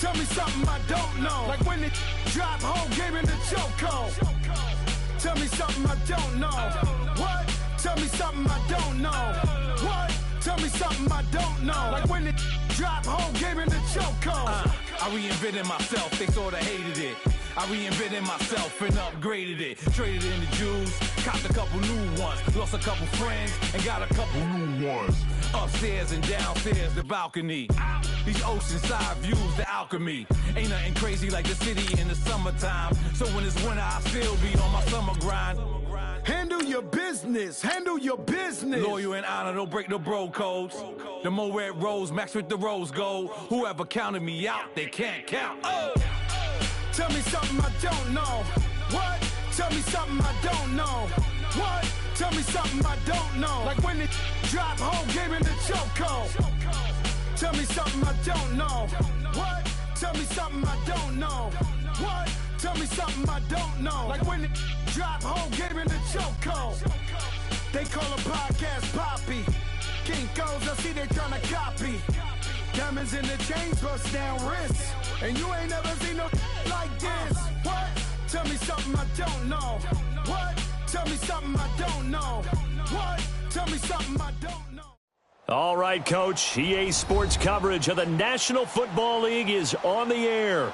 Tell me something I don't know. Like when it drop whole game in the chokehold. Tell me something I don't know. What? Tell me something I don't know. What? Tell me something I don't know. Like when it drop whole game in the chokehold. I reinvented myself, they sorta hated it. I reinvented myself and upgraded it. Traded in the Jews, copped a couple new ones. Lost a couple friends and got a couple new ones. Upstairs and downstairs, the balcony. These oceanside views, the alchemy. Ain't nothing crazy like the city in the summertime. So when it's winter, I still be on my summer grind. Handle your business, handle your business. Loyal and honor, don't break the bro codes. The more red rose, max with the rose gold. Whoever counted me out, they can't count. Oh! Tell me something I don't know. What? Tell me something I don't know. What? Tell me something I don't know. Like when it drop whole game in the chokehold. Tell me something I don't know. What? Tell me something I don't know. What? Tell me something I don't know. Like when it drop whole game in the chokehold. They call a podcast Poppy. Kinkos, I see they tryna copy. Diamonds in the chains, bust down wrists. And you ain't never seen no like this. What? Tell me something I don't know. What? Tell me something I don't know. What? Tell me something I don't know. All right, Coach. EA Sports coverage of the National Football League is on the air.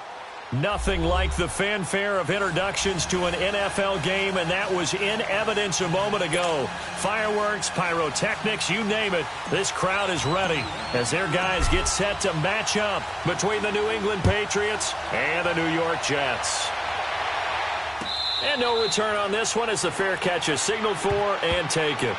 Nothing like the fanfare of introductions to an NFL game, and that was in evidence a moment ago. Fireworks, pyrotechnics, you name it. This crowd is ready as their guys get set to match up between the New England Patriots and the New York Jets. And no return on this one as the fair catch is signaled for and taken.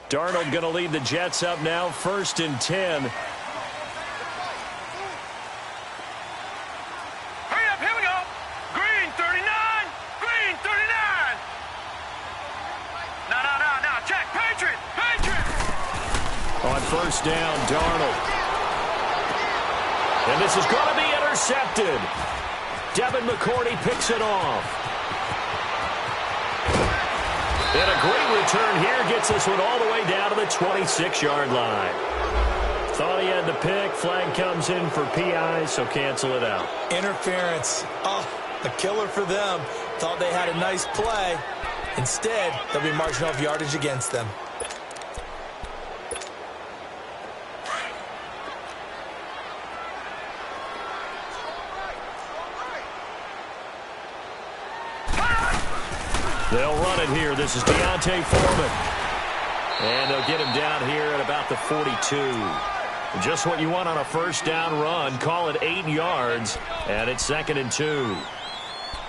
Darnold going to lead the Jets up now, 1st and 10. Hurry up, here we go. Green 39, green 39. No, check, Patriot. On 1st down, Darnold. And this is going to be intercepted. Devin McCourty picks it off. And a great return here gets this one all the way down to the 26-yard line. Thought he had the pick. Flag comes in for PI, so cancel it out. Interference. Oh, a killer for them. Thought they had a nice play. Instead, they'll be marching off yardage against them. They'll run it here. This is Deontay Foreman. And they'll get him down here at about the 42. Just what you want on a 1st down run. Call it 8 yards, and it's 2nd and 2.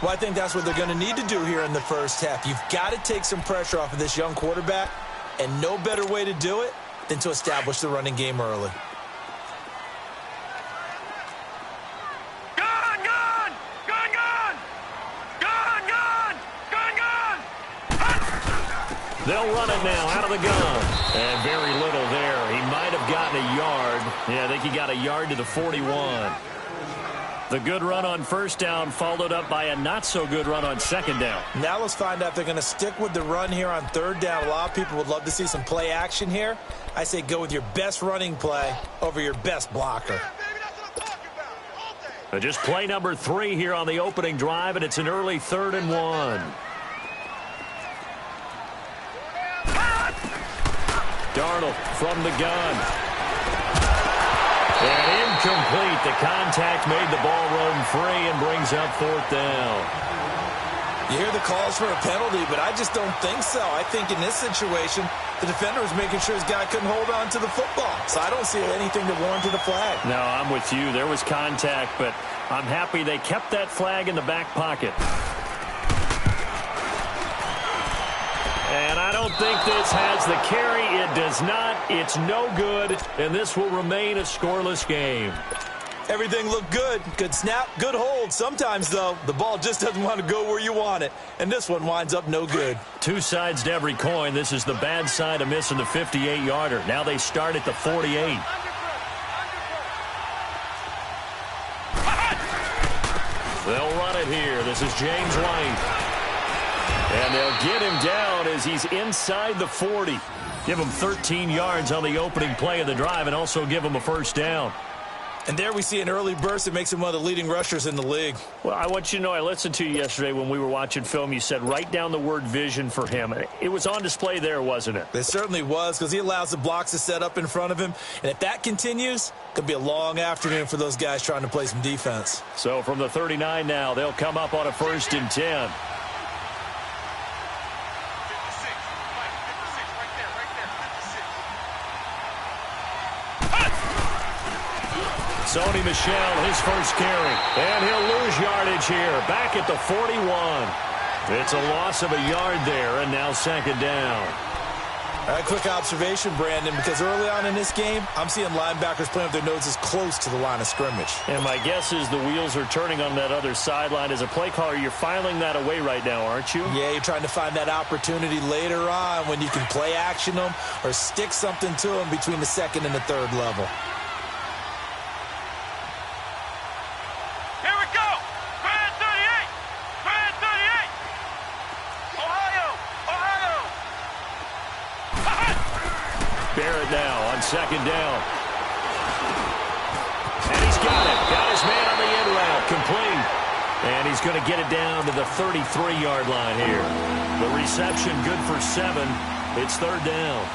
Well, I think that's what they're going to need to do here in the first half. You've got to take some pressure off of this young quarterback, and no better way to do it than to establish the running game early. They'll run it now out of the gun. And very little there. He might have gotten a yard. Yeah, I think he got a yard to the 41. The good run on 1st down followed up by a not-so-good run on 2nd down. Now let's find out if they're going to stick with the run here on 3rd down. A lot of people would love to see some play action here. I say go with your best running play over your best blocker. Just play number 3 here on the opening drive, and it's an early 3rd and 1. Darnold from the gun. And incomplete. The contact made the ball roam free and brings up 4th down. You hear the calls for a penalty, but I just don't think so. I think in this situation, the defender was making sure his guy couldn't hold on to the football. So I don't see anything to warrant a flag. No, I'm with you. There was contact, but I'm happy they kept that flag in the back pocket. And I don't think this has the carry. It does not. It's no good, and this will remain a scoreless game. Everything looked good. Good snap, good hold. Sometimes, though, the ball just doesn't want to go where you want it. And this one winds up no good. Two sides to every coin. This is the bad side of missing the 58-yarder. Now they start at the 48. They'll run it here. This is James White. And they'll get him down as he's inside the 40. Give him 13 yards on the opening play of the drive and also give him a first down. And there we see an early burst that makes him one of the leading rushers in the league. Well, I want you to know, I listened to you yesterday when we were watching film. You said write down the word vision for him. It was on display there, wasn't it? It certainly was, because he allows the blocks to set up in front of him. And if that continues, it could be a long afternoon for those guys trying to play some defense. So from the 39 now, they'll come up on a 1st and 10. Sony Michel, his first carry. And he'll lose yardage here. Back at the 41. It's a loss of a yard there, and now 2nd down. A quick observation, Brandon, because early on in this game, I'm seeing linebackers playing with their noses close to the line of scrimmage. And my guess is the wheels are turning on that other sideline. As a play caller, you're filing that away right now, aren't you? Yeah, you're trying to find that opportunity later on when you can play action them or stick something to them between the 2nd and the 3rd level. Barrett now on 2nd down. And he's got it. Got his man on the in route. Complete. And he's going to get it down to the 33-yard line here. The reception good for 7. It's 3rd down.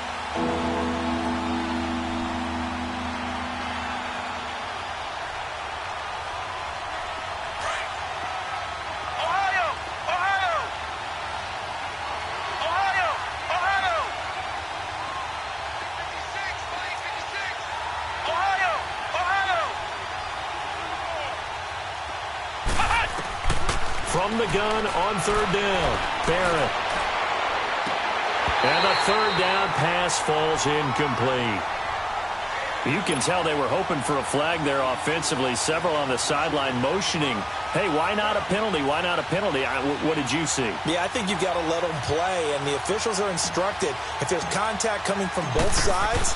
From the gun on 3rd down, Barrett. And the 3rd down pass falls incomplete. You can tell they were hoping for a flag there offensively. Several on the sideline motioning, hey, why not a penalty? Why not a penalty? What did you see? Yeah, I think you've got to let them play, and the officials are instructed. If there's contact coming from both sides,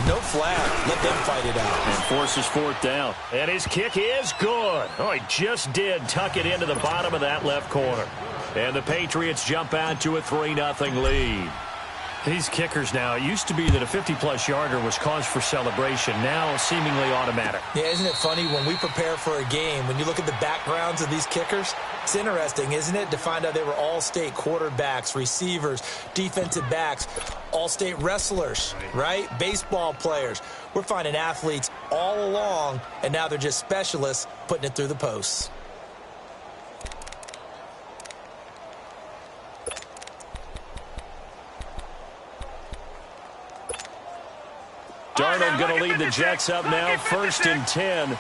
no flag. Let them fight it out. And forces 4th down. And his kick is good. Oh, he just did tuck it into the bottom of that left corner. And the Patriots jump out to a 3-0 lead. These kickers now, it used to be that a 50-plus yarder was cause for celebration. Now seemingly automatic. Yeah, isn't it funny when we prepare for a game, when you look at the backgrounds of these kickers, it's interesting, isn't it, to find out they were all-state quarterbacks, receivers, defensive backs, all-state wrestlers, right? Baseball players. We're finding athletes all along, and now they're just specialists putting it through the posts. Darnold going to lead the Jets up now, 1st and 10.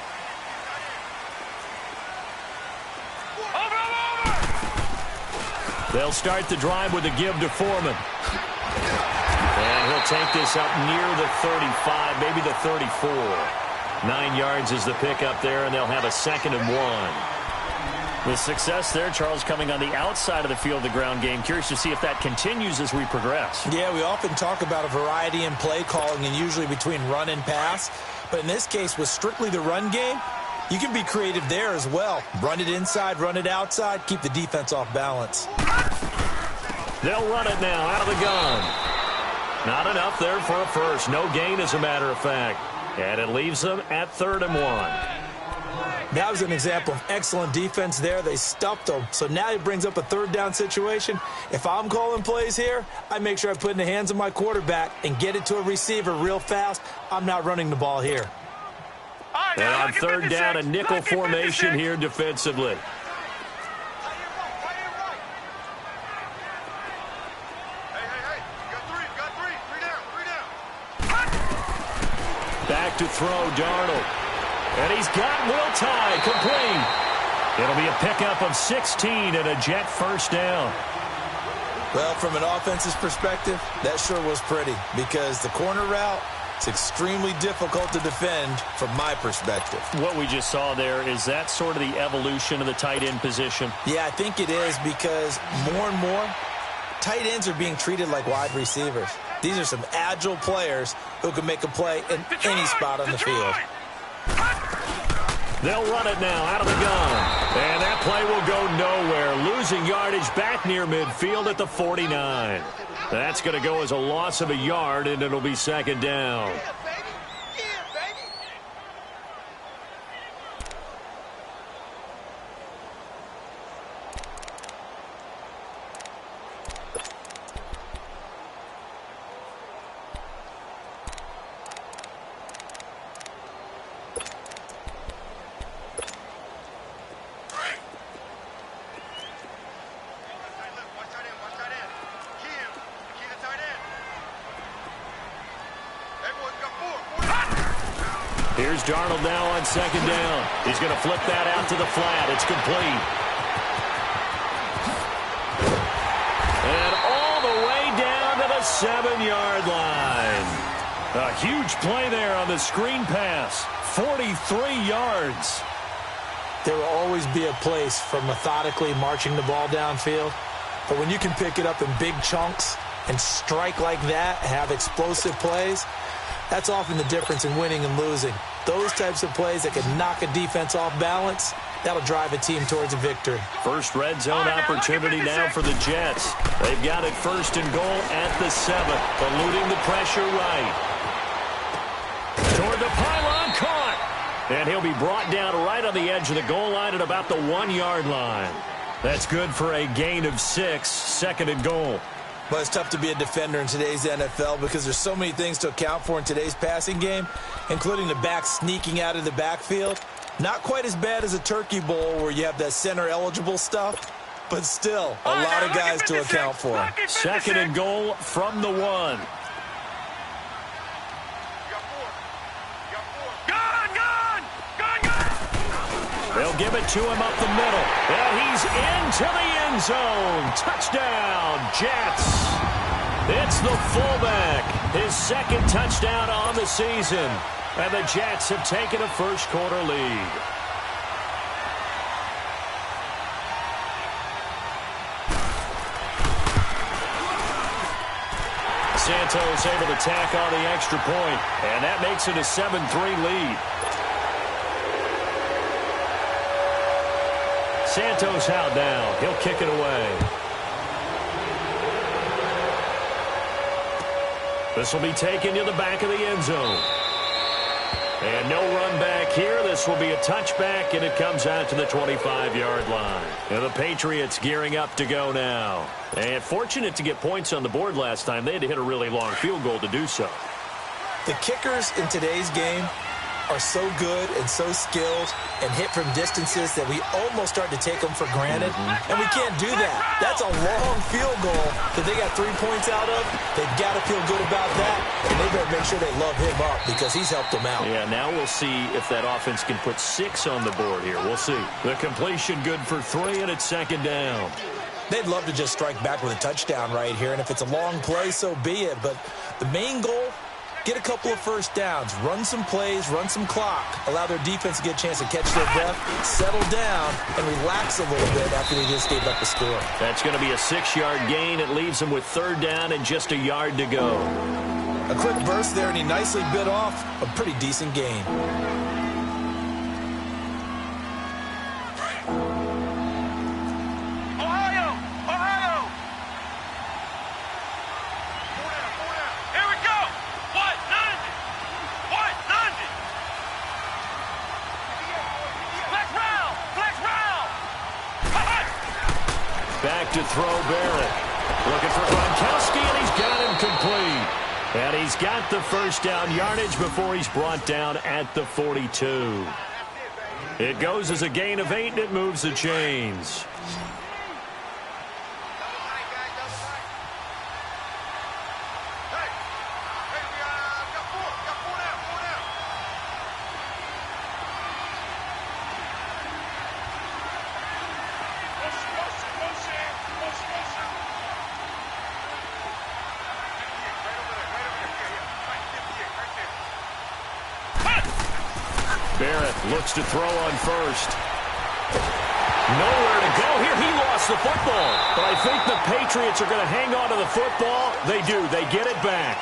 They'll start the drive with a give to Foreman. And he'll take this up near the 35, maybe the 34. 9 yards is the pickup there, and they'll have a 2nd and 1. The success there, Charles, coming on the outside of the field, the ground game. Curious to see if that continues as we progress. Yeah, we often talk about a variety in play calling and usually between run and pass. But in this case, with strictly the run game, you can be creative there as well. Run it inside, run it outside, keep the defense off balance. They'll run it now out of the gun. Not enough there for a first. No gain, as a matter of fact. And it leaves them at 3rd and 1. That was an example of excellent defense there. They stuffed them. So now he brings up a 3rd down situation. If I'm calling plays here, I make sure I put it in the hands of my quarterback and get it to a receiver real fast. I'm not running the ball here. And on 3rd down, a nickel formation here defensively. Back to throw, Darnold. And he's got Will Tye complete. It'll be a pickup of 16 and a Jet first down. Well, from an offense's perspective, that sure was pretty because the corner route It's extremely difficult to defend from my perspective. What we just saw there, is that sort of the evolution of the tight end position? Yeah, I think it is, because more and more, tight ends are being treated like wide receivers. These are some agile players who can make a play in any spot on the field. They'll run it now out of the gun. And that play will go nowhere. Losing yardage back near midfield at the 49. That's going to go as a loss of a yard, and it'll be second down. Here's Darnold now on second down. He's going to flip that out to the flat. It's complete. And all the way down to the 7-yard line. A huge play there on the screen pass. 43 yards. There will always be a place for methodically marching the ball downfield. But when you can pick it up in big chunks and strike like that, have explosive plays, that's often the difference in winning and losing. Those types of plays that can knock a defense off balance, that'll drive a team towards a victory. First red zone opportunity now for the Jets. They've got it first and goal at the 7. Eluding the pressure right. Toward the pylon, caught. And he'll be brought down right on the edge of the goal line at about the 1-yard line. That's good for a gain of 6, second and goal. But it's tough to be a defender in today's NFL because there's so many things to account for in today's passing game, including the back sneaking out of the backfield. Not quite as bad as a turkey bowl where you have that center-eligible stuff, but still a lot of guys to account for. Second and goal from the 1. They'll give it to him up the middle. And he's into the end zone. Touchdown, Jets. It's the fullback. His second touchdown on the season. And the Jets have taken a first-quarter lead. Santos able to tack on the extra point. And that makes it a 7-3 lead. Santos out now. He'll kick it away. This will be taken to the back of the end zone. And no run back here. This will be a touchback, and it comes out to the 25-yard line. And the Patriots gearing up to go now. And fortunate to get points on the board last time. They had to hit a really long field goal to do so. The kickers in today's game are so good and so skilled and hit from distances that we almost start to take them for granted. And we can't do that. That's a long field goal that they got 3 points out of. They've got to feel good about that, and they better make sure they love him up because he's helped them out. Yeah, now we'll see if that offense can put 6 on the board here. We'll see. The completion good for 3, and it's second down. They'd love to just strike back with a touchdown right here, and if it's a long play, so be it. But the main goal, get a couple of first downs, run some plays, run some clock, allow their defense to get a chance to catch their breath, settle down, and relax a little bit after they just gave up the score. That's going to be a 6-yard gain. It leaves them with third down and just a yard to go. A quick burst there, and he nicely bit off a pretty decent gain. Back to throw Barrett. Looking for Gronkowski, and he's got him complete. And he's got the first down yardage before he's brought down at the 42. It goes as a gain of 8, and it moves the chains. Barrett looks to throw on first. Nowhere to go here. He lost the football. But I think the Patriots are going to hang on to the football. They do. They get it back.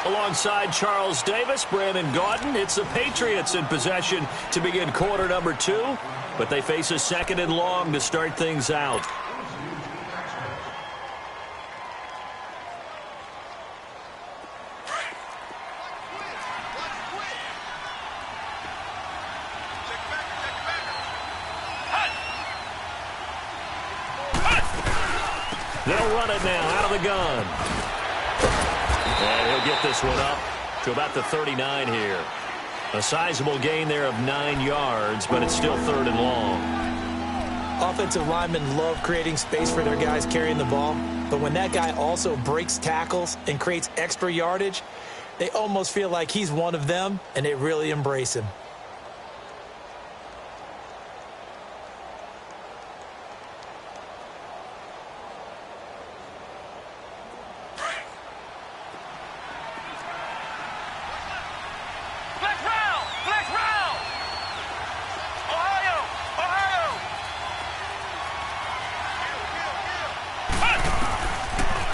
Alongside Charles Davis, Brandon Gaudin, it's the Patriots in possession to begin quarter number 2. But they face a 2nd and long to start things out. They'll run it now out of the gun. And he'll get this one up to about the 39 here. A sizable gain there of 9 yards, but it's still 3rd and long. Offensive linemen love creating space for their guys carrying the ball, but when that guy also breaks tackles and creates extra yardage, they almost feel like he's one of them, and they really embrace him.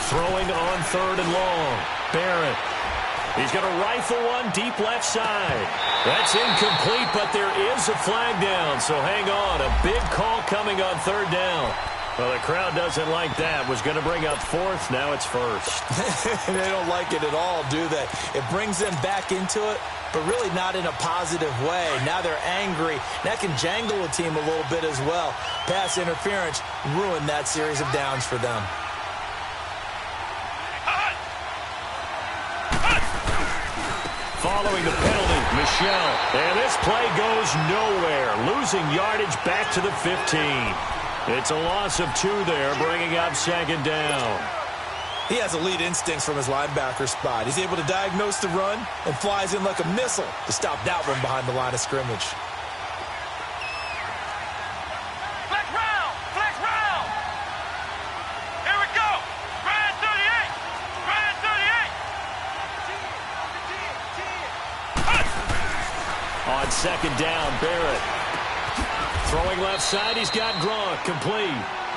Throwing on 3rd and long. Barrett. He's going to rifle one deep left side. That's incomplete, but there is a flag down, so hang on. A big call coming on 3rd down. Well, the crowd doesn't like that. Was going to bring up 4th. Now it's 1st. They don't like it at all, do they? It brings them back into it, but really not in a positive way. Now they're angry. That can jangle a team a little bit as well. Pass interference ruined that series of downs for them. Following the penalty, Michel. And this play goes nowhere. Losing yardage back to the 15. It's a loss of 2 there, bringing up 2nd down. He has elite instincts from his linebacker spot. He's able to diagnose the run and flies in like a missile to stop that one behind the line of scrimmage. Flex round! Flex round! Here we go! Brand 38! Brand 38! On 2nd down, Barrett. Throwing left side, he's got Gronk, complete.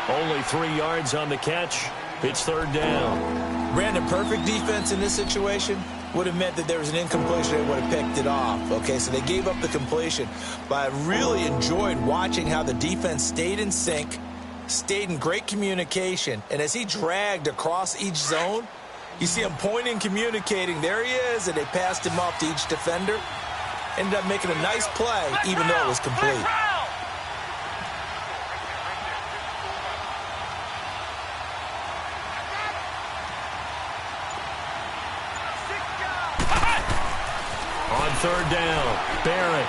Only 3 yards on the catch. It's 3rd down. Brandon, perfect defense in this situation would have meant that there was an incompletion. They would have picked it off. Okay, so they gave up the completion. But I really enjoyed watching how the defense stayed in sync, stayed in great communication. And as he dragged across each zone, you see him pointing, communicating. There he is, and they passed him off to each defender. Ended up making a nice play, even though it was complete. On 3rd down, Barrett.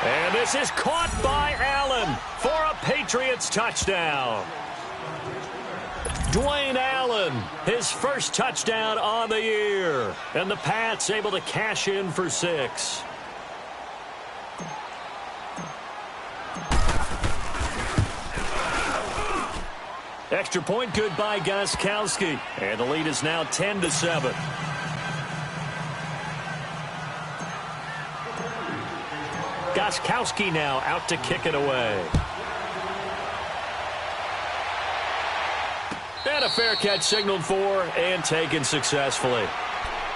And this is caught by Allen for a Patriots touchdown. Dwayne Allen, his first touchdown on the year. And the Pats able to cash in for 6. Extra point good by Gostkowski. And the lead is now 10-7. Gostkowski now out to kick it away. And a fair catch signaled for and taken successfully.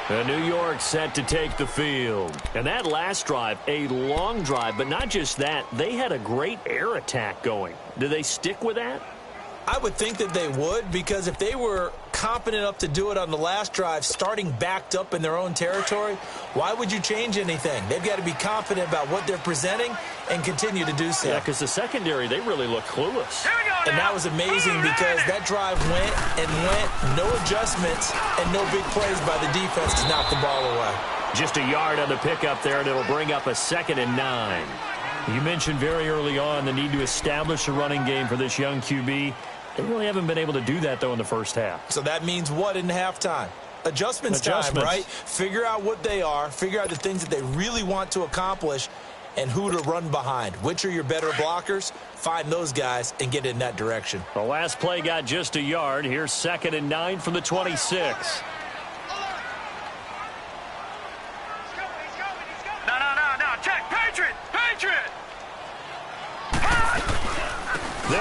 And New York set to take the field. And that last drive, a long drive, but not just that. They had a great air attack going. Do they stick with that? I would think that they would, because if they were competent enough to do it on the last drive, starting backed up in their own territory, why would you change anything? They've got to be confident about what they're presenting and continue to do so. Yeah, because the secondary, they really look clueless. And that was amazing because that drive went and went, no adjustments, and no big plays by the defense to knock the ball away. Just a yard on the pickup there, and it'll bring up a 2nd and 9. You mentioned very early on the need to establish a running game for this young QB. They really haven't been able to do that, though, in the first half. So that means what in halftime? Adjustments time, right? Figure out what they are, figure out the things that they really want to accomplish, and who to run behind. Which are your better blockers? Find those guys and get in that direction. The last play got just a yard. Here's 2nd and 9 from the 26.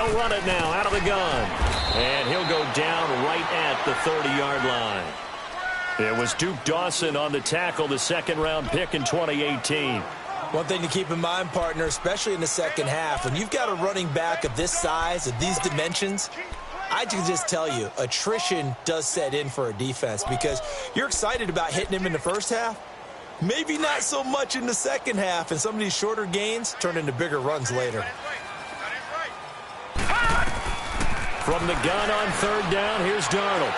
They'll run it now out of the gun. And he'll go down right at the 30-yard line. It was Duke Dawson on the tackle, the second-round pick in 2018. One thing to keep in mind, partner, especially in the second half, when you've got a running back of this size, of these dimensions, I can just tell you, attrition does set in for a defense because you're excited about hitting him in the first half. Maybe not so much in the second half, and some of these shorter gains turn into bigger runs later. From the gun on third down, here's Darnold.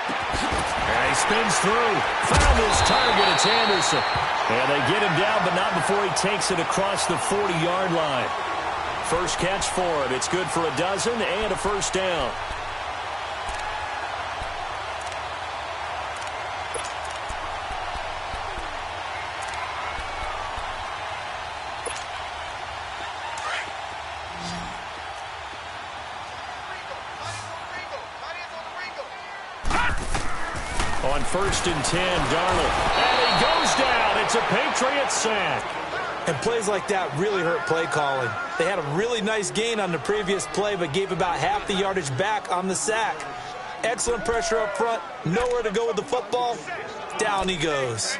And he spins through. Found his target. It's Anderson. And they get him down, but not before he takes it across the 40-yard line. First catch for him. It's good for a dozen and a first down. On 1st and 10, Darnold. And he goes down. It's a Patriots sack. And plays like that really hurt play calling. They had a really nice gain on the previous play, but gave about half the yardage back on the sack. Excellent pressure up front. Nowhere to go with the football. Down he goes.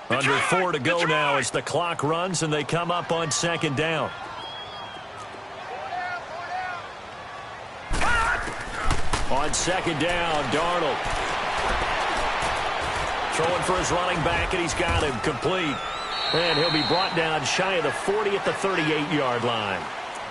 Under 4 to go now as the clock runs and they come up on second down. On second down, Darnold. Throwing for his running back, and he's got him complete. And he'll be brought down shy of the 40 at the 38-yard line.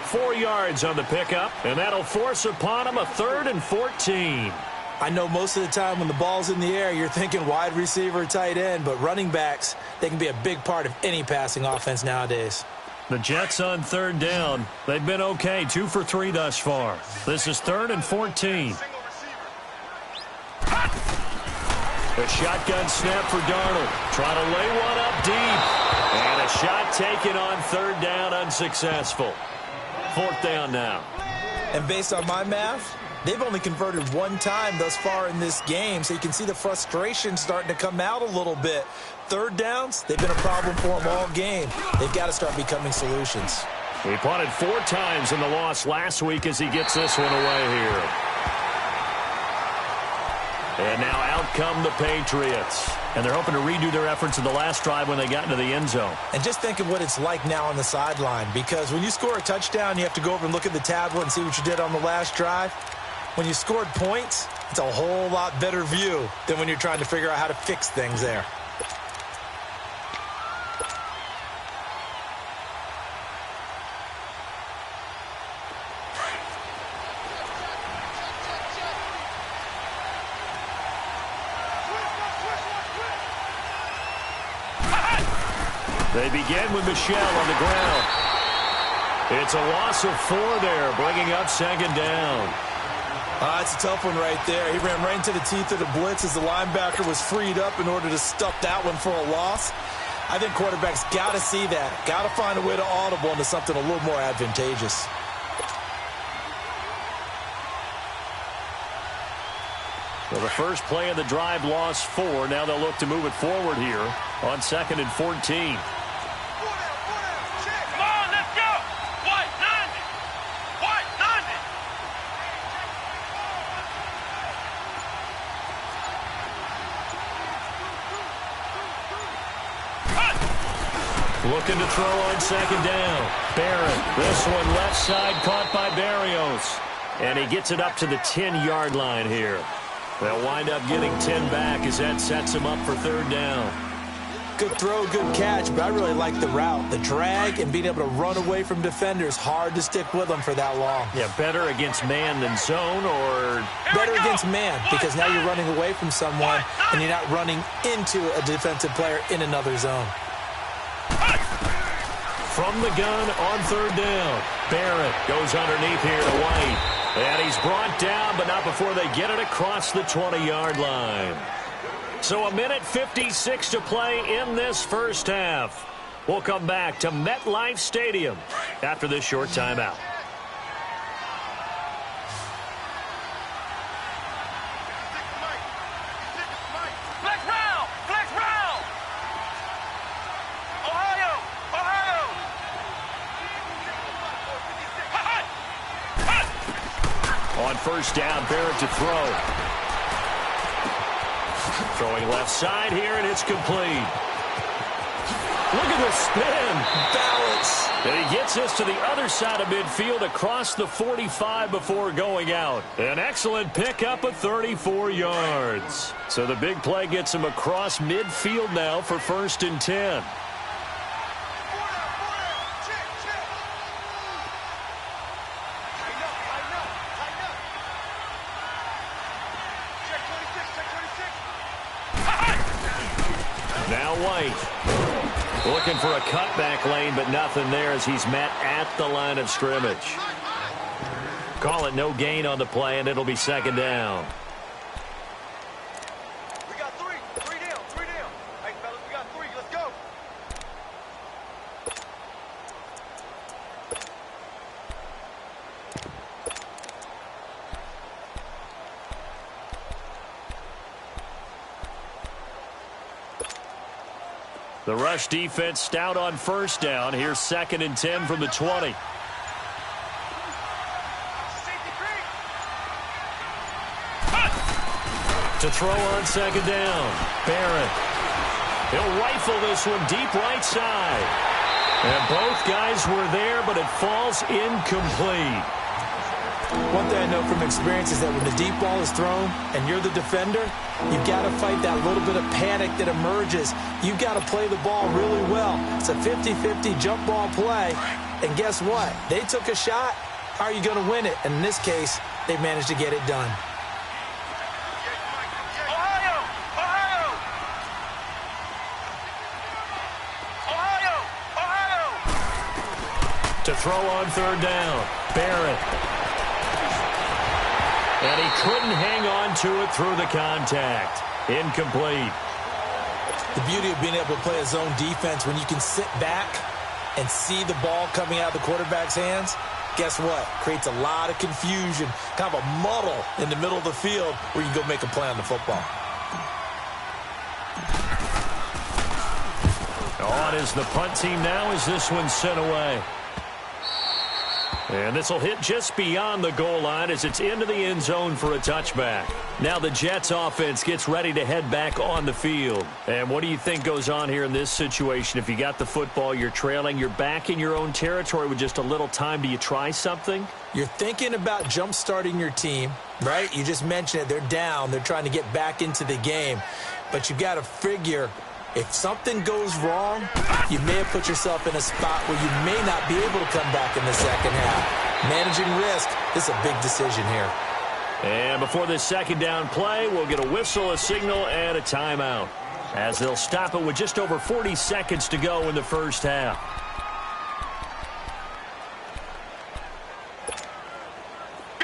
4 yards on the pickup, and that'll force upon him a 3rd and 14. I know most of the time when the ball's in the air, you're thinking wide receiver, tight end, but running backs, they can be a big part of any passing offense nowadays. The Jets on third down. They've been okay, 2 for 3 thus far. This is 3rd and 14. A shotgun snap for Darnold. Trying to lay one up deep. And a shot taken on third down, unsuccessful. 4th down now. And based on my math, they've only converted 1 time thus far in this game, so you can see the frustration starting to come out a little bit. Third downs, they've been a problem for them all game. They've got to start becoming solutions. He punted 4 times in the loss last week as he gets this one away here. And now out come the Patriots. And they're hoping to redo their efforts in the last drive when they got into the end zone. And just think of what it's like now on the sideline, because when you score a touchdown, you have to go over and look at the tablet and see what you did on the last drive. When you scored points, it's a whole lot better view than when you're trying to figure out how to fix things there. They begin with Michel on the ground. It's a loss of 4 there, bringing up second down. It's a tough one right there. He ran right into the teeth of the blitz as the linebacker was freed up in order to stuff that one for a loss. I think quarterbacks got to see that. Got to find a way to audible into something a little more advantageous. Well, the first play of the drive lost 4. Now they'll look to move it forward here on 2nd and 14. Looking to throw on second down. Barrett, this one left side caught by Berrios. And he gets it up to the 10-yard line here. They'll wind up getting 10 back as that sets him up for third down. Good throw, good catch, but I really like the route. The drag and being able to run away from defenders, hard to stick with them for that long. Yeah, better against man than zone, or better against man, because now you're running away from someone and you're not running into a defensive player in another zone. From the gun on third down. Barrett goes underneath here to White. And he's brought down, but not before they get it across the 20-yard line. So 1:56 to play in this first half. We'll come back to MetLife Stadium after this short timeout. Flex round! Flex round! Ohio! first down. Barrett to throw. Throwing left side here, and it's complete. Look at the spin. Balance. And he gets us to the other side of midfield across the 45 before going out. An excellent pickup of 34 yards. So the big play gets him across midfield now for 1st and 10. Now White. Looking for a cutback lane, but nothing there as he's met at the line of scrimmage. Call it no gain on the play, and it'll be 2nd down. We got three. Three down. Hey, fellas, we got 3. Let's go. The rush defense stout on 1st down. Here's 2nd and 10 from the 20. To throw on 2nd down. Barrett. He'll rifle this one deep right side. And both guys were there, but it falls incomplete. One thing I know from experience is that when the deep ball is thrown and you're the defender, you've got to fight that little bit of panic that emerges. You've got to play the ball really well. It's a 50-50 jump ball play. And guess what? They took a shot. How are you going to win it? And in this case, they managed to get it done. To throw on 3rd down. Barrett. And he couldn't hang on to it through the contact. Incomplete. The beauty of being able to play a zone defense when you can sit back and see the ball coming out of the quarterback's hands, guess what? Creates a lot of confusion, kind of a muddle in the middle of the field where you can go make a play on the football. On is the punt team now as this one's sent away. And this will hit just beyond the goal line as it's into the end zone for a touchback. Now the Jets offense gets ready to head back on the field. And what do you think goes on here in this situation? If you got the football, you're trailing, you're back in your own territory with just a little time. Do you try something? You're thinking about jump-starting your team, right? You just mentioned it. They're down. They're trying to get back into the game. But you've got to figure if something goes wrong, you may have put yourself in a spot where you may not be able to come back in the second half. Managing risk is a big decision here. And before this 2nd down play, we'll get a whistle, a signal, and a timeout, as they'll stop it with just over 40 seconds to go in the first half.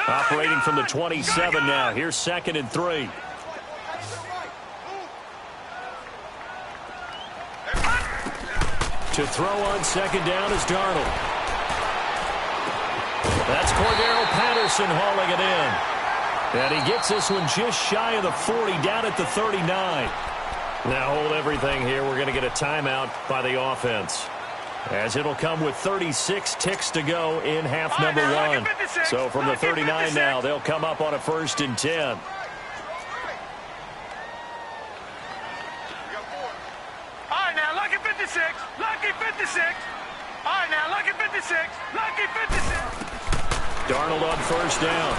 Operating from the 27 now. Here's 2nd and 3. To throw on 2nd down is Darnold. That's Cordero Patterson hauling it in. And he gets this one just shy of the 40, down at the 39. Now hold everything here. We're going to get a timeout by the offense, as it'll come with 36 ticks to go in half number 1. So from the 39 now, they'll come up on a 1st and 10. Lucky 56. All right, now, lucky 56. Lucky 56. Darnold on 1st down.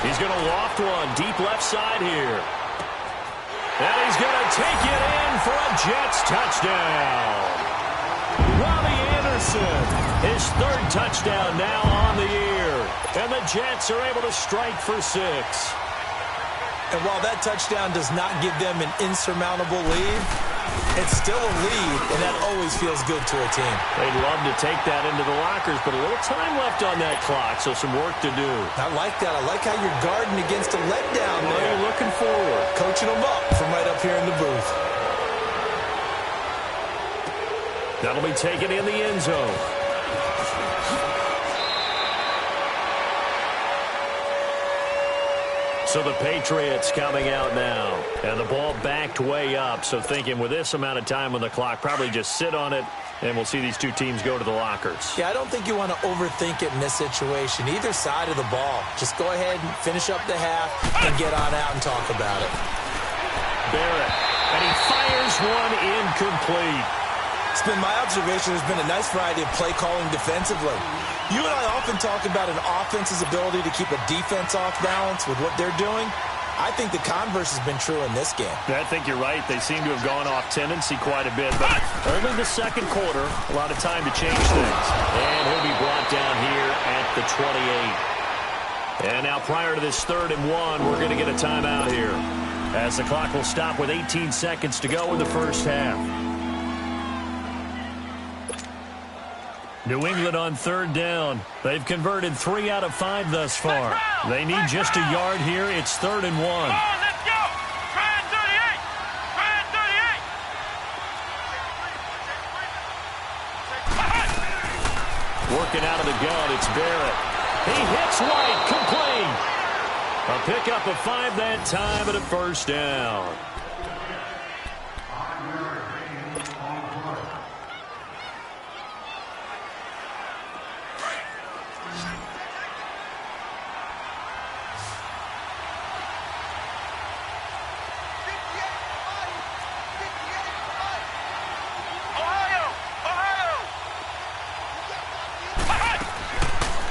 He's going to loft one deep left side here. And he's going to take it in for a Jets touchdown. Robbie Anderson, his 3rd touchdown now on the year. And the Jets are able to strike for 6. And while that touchdown does not give them an insurmountable lead, it's still a lead, and that always feels good to a team. They'd love to take that into the lockers, but a little time left on that clock, so some work to do. I like that. I like how you're guarding against a letdown there. You're looking forward. Coaching them up from right up here in the booth. That'll be taken in the end zone. So the Patriots coming out now. And the ball backed way up. So thinking with this amount of time on the clock, probably just sit on it And we'll see these two teams go to the lockers. Yeah, I don't think you want to overthink it in this situation. Either side of the ball. Just go ahead and finish up the half and get on out and talk about it. Barrett, and he fires one incomplete. It's been my observation there's been a nice variety of play calling defensively. You and I often talk about an offense's ability to keep a defense off balance with what they're doing. I think the converse has been true in this game. I think you're right. They seem to have gone off tendency quite a bit, but only the second quarter, a lot of time to change things. And he'll be brought down here at the 28. And now prior to this 3rd and 1, we're going to get a timeout here, as the clock will stop with 18 seconds to go in the first half. New England on 3rd down. They've converted 3 out of 5 thus far. They need just a yard here. It's 3rd and 1. Come on, let's go. Try and 38. Try and 38. Working out of the gun, it's Barrett. He hits White, complete. A pickup of 5 that time and a first down.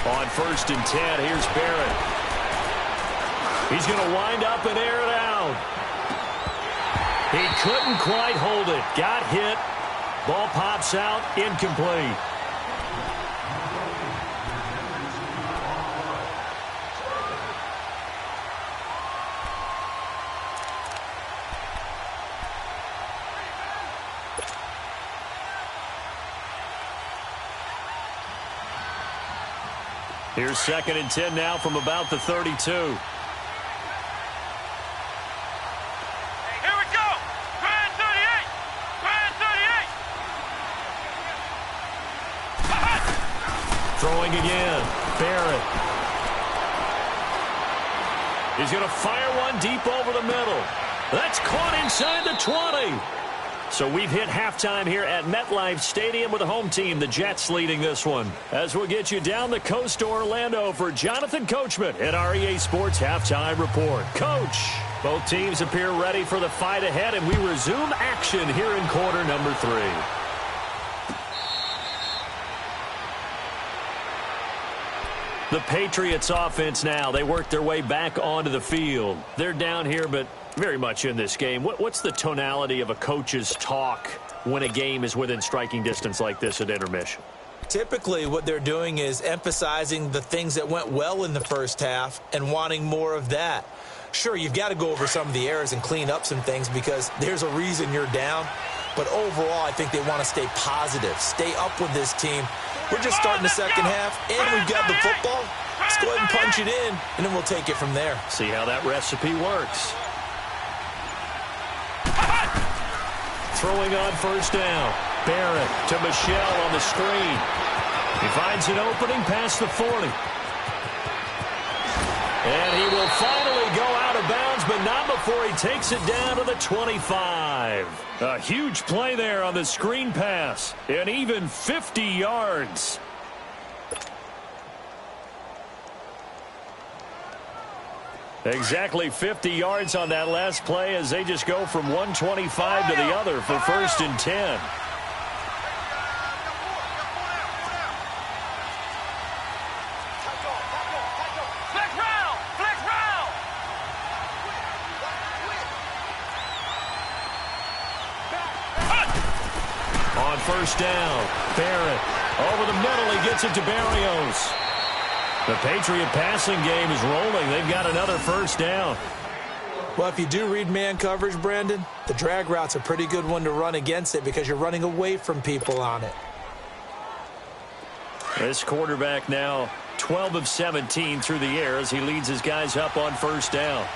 On 1st and 10, here's Barrett. He's going to wind up and air it out. He couldn't quite hold it. Got hit. Ball pops out. Incomplete. Here's 2nd and 10 now from about the 32. Here we go. Try and 38. Try and 38. Throwing again. Barrett. He's going to fire one deep over the middle. That's caught inside the 20. So we've hit halftime here at MetLife Stadium with the home team, the Jets, leading this one. As we'll get you down the coast to Orlando for Jonathan Coachman at our EA Sports Halftime Report. Coach, both teams appear ready for the fight ahead, and we resume action here in quarter number 3. The Patriots offense now. They work their way back onto the field. They're down here, but very much in this game. What's the tonality of a coach's talk when a game is within striking distance like this at intermission? Typically, what they're doing is emphasizing the things that went well in the first half and wanting more of that. Sure, you've got to go over some of the errors and clean up some things because there's a reason you're down. But overall, I think they want to stay positive, stay up with this team. We're just starting the second half, and we've got the football. Let's go ahead and punch it in, and then we'll take it from there. See how that recipe works. Throwing on 1st down. Barrett to Michelle on the screen. He finds an opening past the 40. And he will finally go out of bounds, but not before he takes it down to the 25. A huge play there on the screen pass. And even 50 yards. Exactly 50 yards on that last play as they just go from 125 to the other for 1st and 10. On 1st down, Barrett over the middle. He gets it to Barrios. The Patriot passing game is rolling. They've got another 1st down. Well, if you do read man coverage, Brandon, the drag route's a pretty good one to run against it because you're running away from people on it. This quarterback now 12 of 17 through the air as he leads his guys up on 1st down.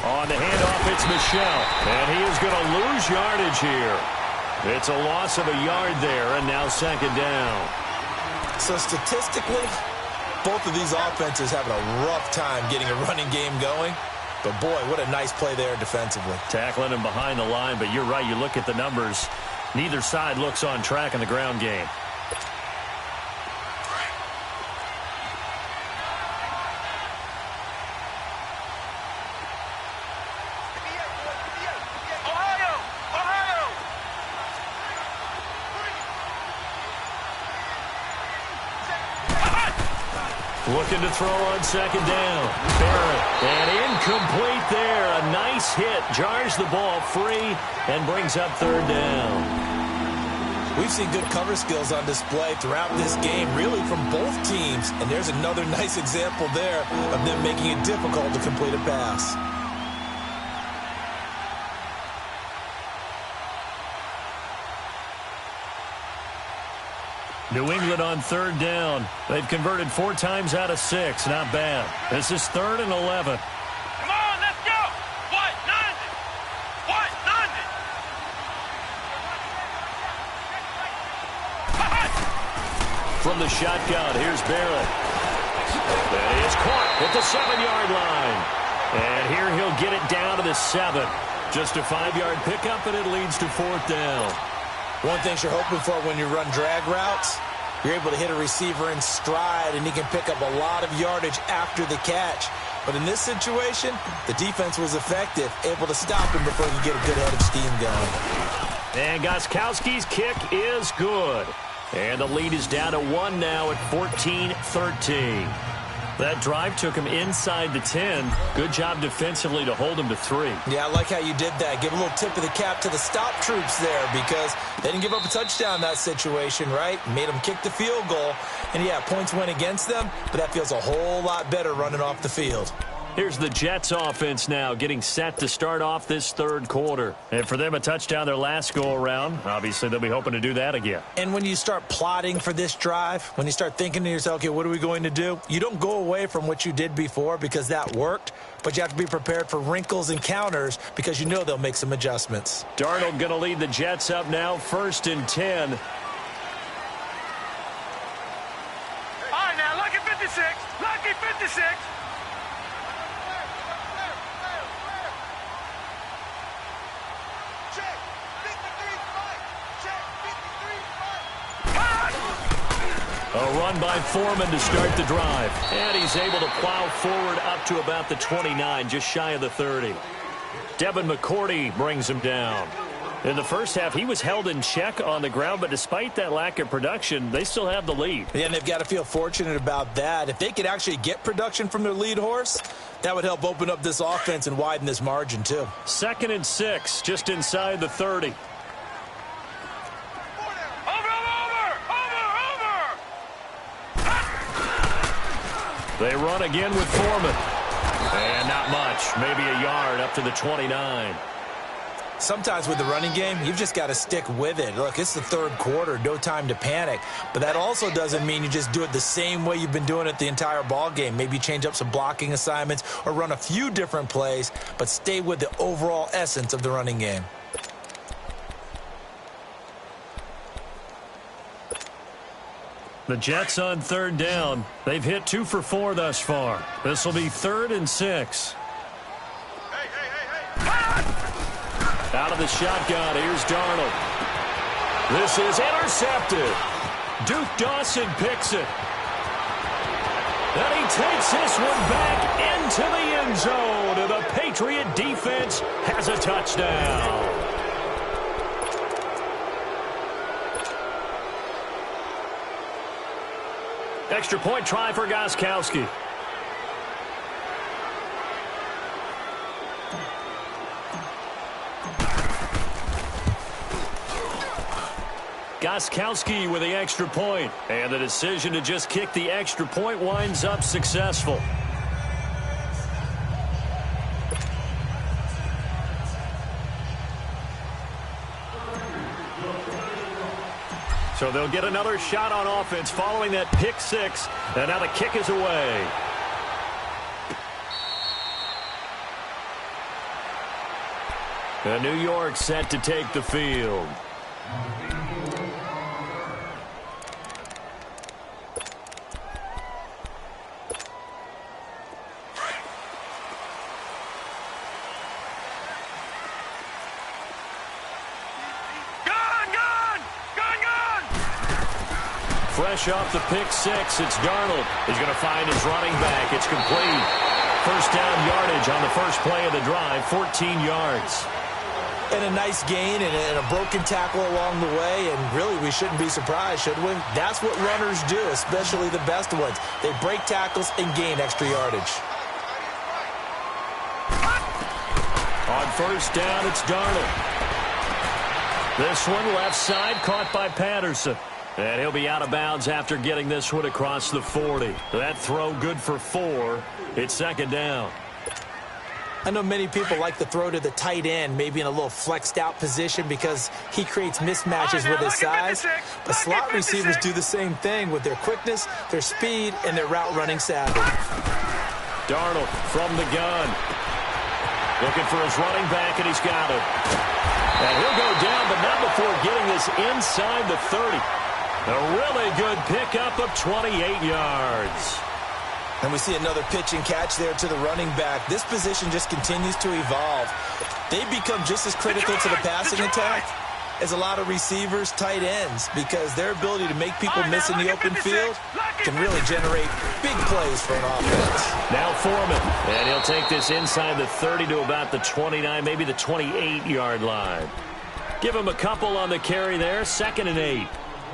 On the handoff, it's Michelle. And he is going to lose yardage here. It's a loss of a yard there, and now 2nd down. So statistically, both of these offenses having a rough time getting a running game going. But, boy, what a nice play there defensively. Tackling him behind the line, but you're right. You look at the numbers. Neither side looks on track in the ground game. Looking to throw on second down. Barrett, and incomplete there. A nice hit. Jars the ball free and brings up third down. We've seen good cover skills on display throughout this game, really from both teams. And there's another nice example there of them making it difficult to complete a pass. New England on third down. They've converted 4 times out of 6. Not bad. This is 3rd and 11. Come on, let's go. What? Nothing. What? Nothing. From the shotgun, here's Barrett. That is caught at the 7-yard line. And here he'll get it down to the 7. Just a 5-yard pickup, and it leads to 4th down. One thing you're hoping for when you run drag routes, you're able to hit a receiver in stride, and he can pick up a lot of yardage after the catch. But in this situation, the defense was effective, able to stop him before he could get a good head of steam going. And Gostkowski's kick is good. And the lead is down to 1 now at 14-13. That drive took him inside the 10. Good job defensively to hold him to 3. Yeah, I like how you did that. Give a little tip of the cap to the stop troops there because they didn't give up a touchdown in that situation, right? Made them kick the field goal. And, yeah, points went against them, but that feels a whole lot better running off the field. Here's the Jets offense now getting set to start off this 3rd quarter. And for them, a touchdown their last go-around. Obviously, they'll be hoping to do that again. And when you start plotting for this drive, when you start thinking to yourself, okay, what are we going to do? You don't go away from what you did before because that worked, but you have to be prepared for wrinkles and counters because you know they'll make some adjustments. Darnold going to lead the Jets up now, 1st and 10. All right, now, lucky 56. Lucky 56. A run by Foreman to start the drive. And he's able to plow forward up to about the 29, just shy of the 30. Devin McCourty brings him down. In the first half, he was held in check on the ground, but despite that lack of production, they still have the lead. Yeah, and they've got to feel fortunate about that. If they could actually get production from their lead horse, that would help open up this offense and widen this margin, too. 2nd and 6, just inside the 30. They run again with Foreman. And not much. Maybe a yard up to the 29. Sometimes with the running game, you've just got to stick with it. Look, it's the 3rd quarter, no time to panic. But that also doesn't mean you just do it the same way you've been doing it the entire ball game. Maybe change up some blocking assignments or run a few different plays, but stay with the overall essence of the running game. The Jets on 3rd down. They've hit 2 for 4 thus far. This will be 3rd and 6. Out of the shotgun, here's Darnold. This is intercepted. Duke Dawson picks it. And he takes this one back into the end zone. And the Patriot defense has a touchdown. Extra point try for Gostkowski. Gostkowski with the extra point. And the decision to just kick the extra point winds up successful. So they'll get another shot on offense following that pick 6. And now the kick is away. And New York set to take the field. fresh off the pick six. It's Darnold. He's going to find his running back. It's complete. First down yardage on the first play of the drive, 14 yards. And a nice gain and a broken tackle along the way, and really we shouldn't be surprised, should we? That's what runners do, especially the best ones. They break tackles and gain extra yardage. On first down, it's Darnold. This one left side, caught by Patterson. And he'll be out of bounds after getting this one across the 40. That throw good for 4. It's second down. I know many people like to throw to the tight end, maybe in a little flexed out position because he creates mismatches with his size. But slot receivers do the same thing with their quickness, their speed, and their route running savvy. Darnold from the gun. Looking for his running back, and he's got it. And he'll go down, but not before getting this inside the 30. A really good pickup of 28 yards. And we see another pitch and catch there to the running back. This position just continues to evolve. They become just as critical to the passing attack as a lot of receivers, tight ends, because their ability to make people miss in the open field can really generate big plays for an offense. Now Foreman, and he'll take this inside the 30 to about the 29, maybe the 28-yard line. Give him a couple on the carry there, 2nd and 8.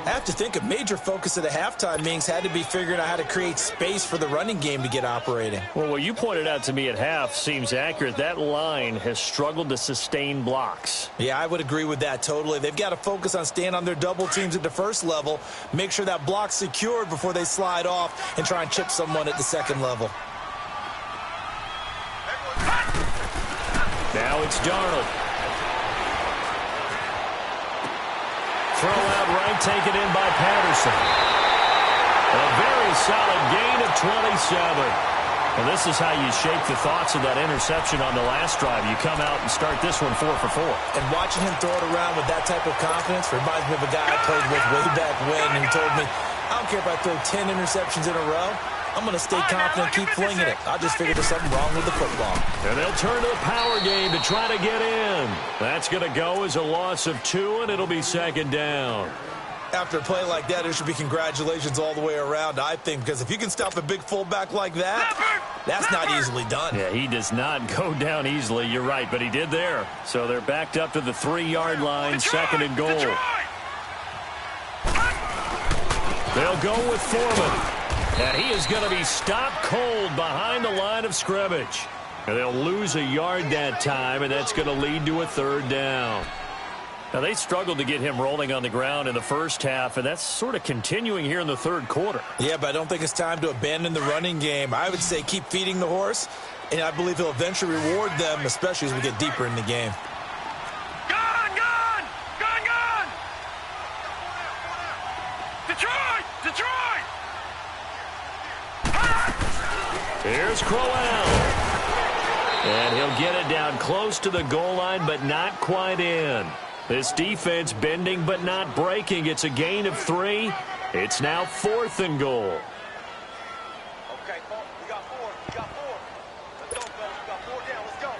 I have to think a major focus of the halftime meetings had to be figuring out how to create space for the running game to get operating. Well, what you pointed out to me at half seems accurate. That line has struggled to sustain blocks. Yeah, I would agree with that totally. They've got to focus on staying on their double teams at the first level, make sure that block's secured before they slide off and try and chip someone at the second level. Now it's Darnold. Throw out right, taken in by Patterson. A very solid gain of 27. And this is how you shake the thoughts of that interception on the last drive. You come out and start this one 4 for 4. And watching him throw it around with that type of confidence reminds me of a guy I played with way back when, and he told me, I don't care if I throw 10 interceptions in a row. I'm going to stay confident and keep flinging it. I just figured there's something wrong with the football. And they'll turn to the power game to try to get in. That's going to go as a loss of 2, and it'll be second down. After a play like that, there should be congratulations all the way around, I think, because if you can stop a big fullback like that, that's not easily done. Yeah, he does not go down easily. You're right, but he did there. So they're backed up to the 3-yard line, 2nd and goal. They'll go with Foreman. And he is going to be stopped cold behind the line of scrimmage. And they'll lose a yard that time, and that's going to lead to a 3rd down. Now, they struggled to get him rolling on the ground in the first half, and that's sort of continuing here in the 3rd quarter. Yeah, but I don't think it's time to abandon the running game. I would say keep feeding the horse, and I believe he'll eventually reward them, especially as we get deeper in the game. Gun! Detroit! Here's Crowell. And he'll get it down close to the goal line, but not quite in. This defense bending but not breaking. It's a gain of 3. It's now 4th and goal. Okay, we got 4. Let's go, fellas. We got 4 down. Let's go.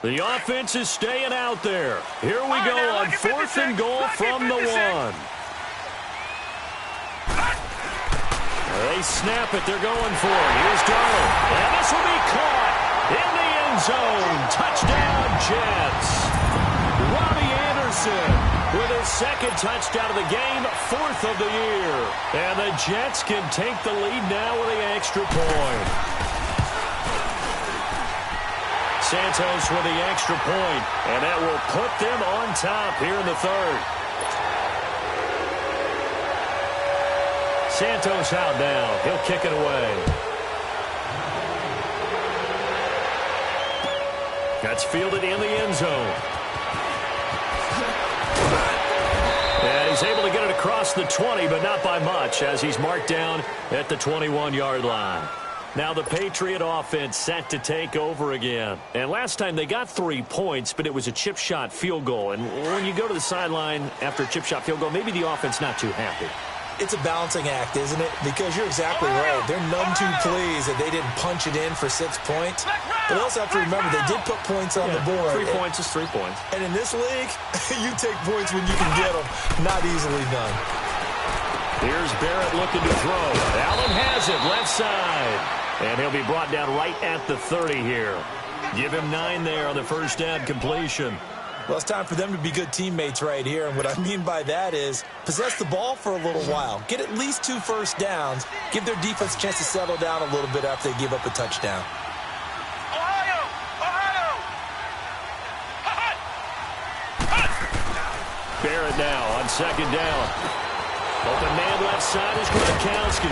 The offense is staying out there. Here we go on 4th and goal from the 1. They snap it. They're going for it. Here's Darnold. And this will be caught in the end zone. Touchdown, Jets. Robbie Anderson with his 2nd touchdown of the game, 4th of the year. And the Jets can take the lead now with the extra point. Santos with the extra point, and that will put them on top here in the 3rd. Santos out now. He'll kick it away. That's fielded in the end zone. And he's able to get it across the 20, but not by much, as he's marked down at the 21-yard line. Now the Patriot offense set to take over again. And last time they got 3 points, but it was a chip shot field goal. And when you go to the sideline after a chip shot field goal, maybe the offense not too happy. It's a balancing act, isn't it? Because you're exactly right. They're none too pleased that they didn't punch it in for 6 points. But they also have to remember they did put points on the board. 3 points is 3 points. And in this league, you take points when you can get them. Not easily done. Here's Barrett looking to throw. Allen has it, left side. And he'll be brought down right at the 30 here. Give him 9 there on the first down completion. Well, it's time for them to be good teammates right here. And what I mean by that is possess the ball for a little while. Get at least 2 first downs. Give their defense a chance to settle down a little bit after they give up a touchdown. Barrett now on second down. Open man left side is Gronkowski.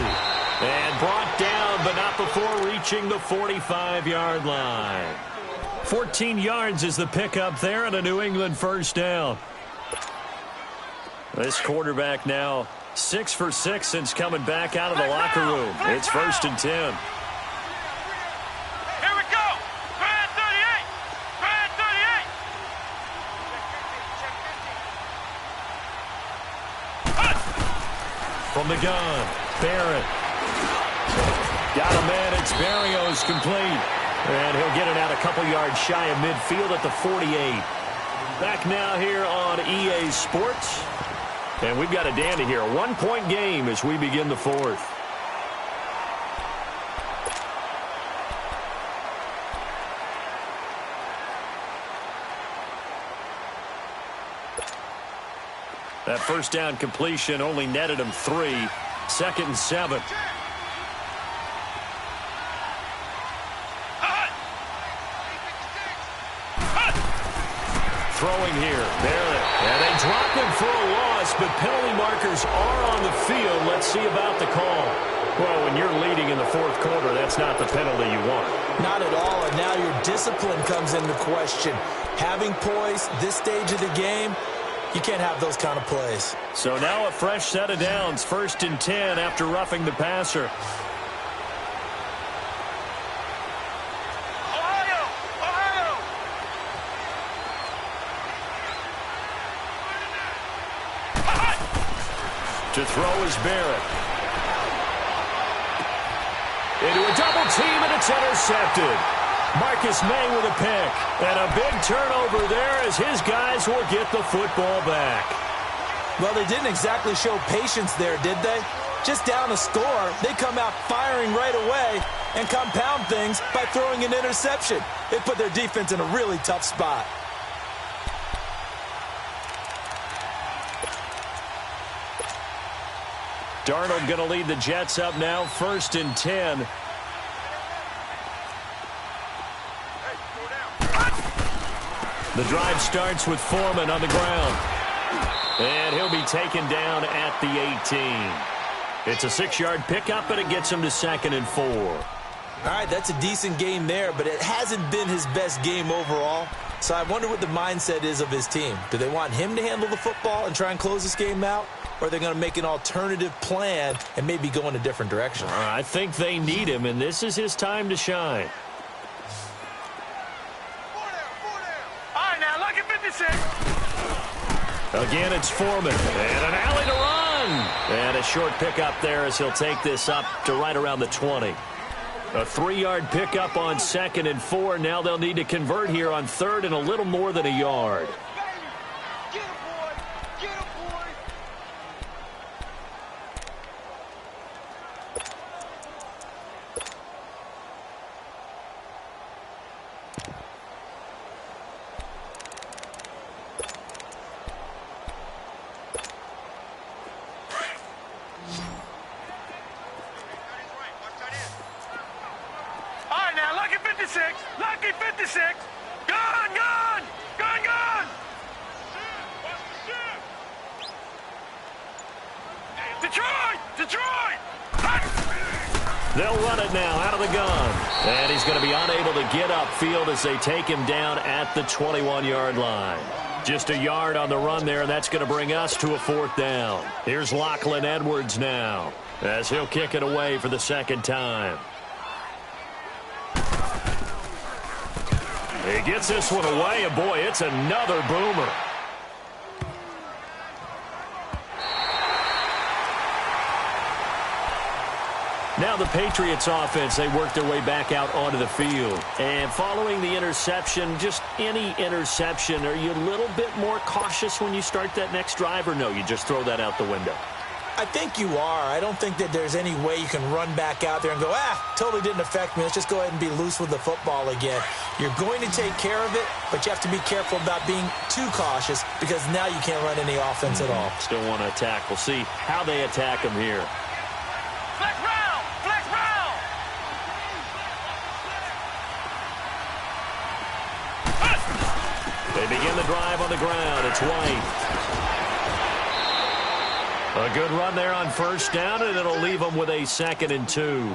And brought down, but not before reaching the 45-yard line. 14 yards is the pickup there and a New England first down. This quarterback now 6 for 6 since coming back out of the locker room. It's 1st and 10. Here we go. Brad 38. Brad 38. From the gun, Barrett. Got a man. It's Berrios complete. And he'll get it out a couple yards shy of midfield at the 48. Back now here on EA Sports. And we've got a dandy here. A 1-point game as we begin the 4th. That first down completion only netted him 3. 2nd and 7. Throwing here, Barrett. And they drop him for a loss, but penalty markers are on the field. Let's see about the call. Well, when you're leading in the 4th quarter, that's not the penalty you want. Not at all, and now your discipline comes into question. Having poise this stage of the game, you can't have those kind of plays. So now a fresh set of downs, 1st and 10 after roughing the passer. To throw is Barrett. Into a double team, and it's intercepted. Marcus May with a pick. And a big turnover there as his guys will get the football back. Well, they didn't exactly show patience there, did they? Just down a score, they come out firing right away and compound things by throwing an interception. It put their defense in a really tough spot. Darnold going to lead the Jets up now, 1st and 10. The drive starts with Foreman on the ground. And he'll be taken down at the 18. It's a 6-yard pickup, but it gets him to 2nd and 4. All right, that's a decent game there, but it hasn't been his best game overall. So I wonder what the mindset is of his team. Do they want him to handle the football and try and close this game out? Or are they going to make an alternative plan and maybe go in a different direction? I think they need him, and this is his time to shine. All right, now, look at 56. Again, it's Foreman. And an alley to run. And a short pickup there as he'll take this up to right around the 20. A 3-yard pickup on 2nd and 4. Now they'll need to convert here on 3rd and a little more than a yard. Lucky 56. Gone, gone, gone, gone. Detroit, Detroit. They'll run it now out of the gun. And he's going to be unable to get upfield as they take him down at the 21-yard line. Just a yard on the run there, and that's going to bring us to a 4th down. Here's Lachlan Edwards now as he'll kick it away for the 2nd time. He gets this one away, and boy, it's another boomer. Now the Patriots offense, they work their way back out onto the field. And following the interception, just any interception, are you a little bit more cautious when you start that next drive, or no, you just throw that out the window? I think you are. I don't think that there's any way you can run back out there and go, totally didn't affect me. Let's just go ahead and be loose with the football again. You're going to take care of it, but you have to be careful about being too cautious because now you can't run any offense at all. Still want to attack. We'll see how they attack them here. Flex round! Flex round! They begin the drive on the ground. It's White. A good run there on first down, and it'll leave them with a 2nd and 2.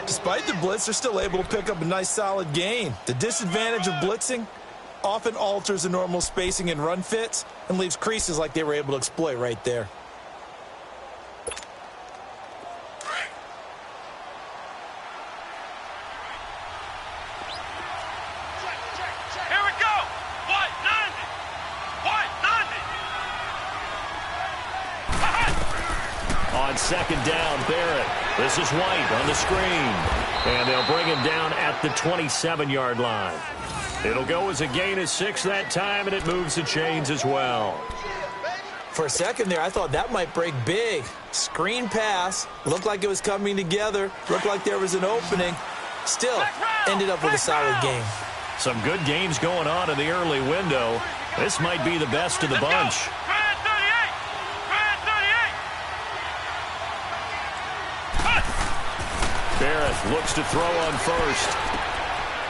Despite the blitz, they're still able to pick up a nice, solid gain. The disadvantage of blitzing often alters the normal spacing and run fits and leaves creases like they were able to exploit right there. Here we go! White, 90! White, 90! On 2nd down, Barrett. This is White on the screen. And they'll bring him down at the 27-yard line. It'll go as a gain of 6 that time, and it moves the chains as well. For a second there, I thought that might break big. Screen pass. Looked like it was coming together. Looked like there was an opening. Still, ended up with a solid game. Some good games going on in the early window. This might be the best of the bunch. Barrett looks to throw on first.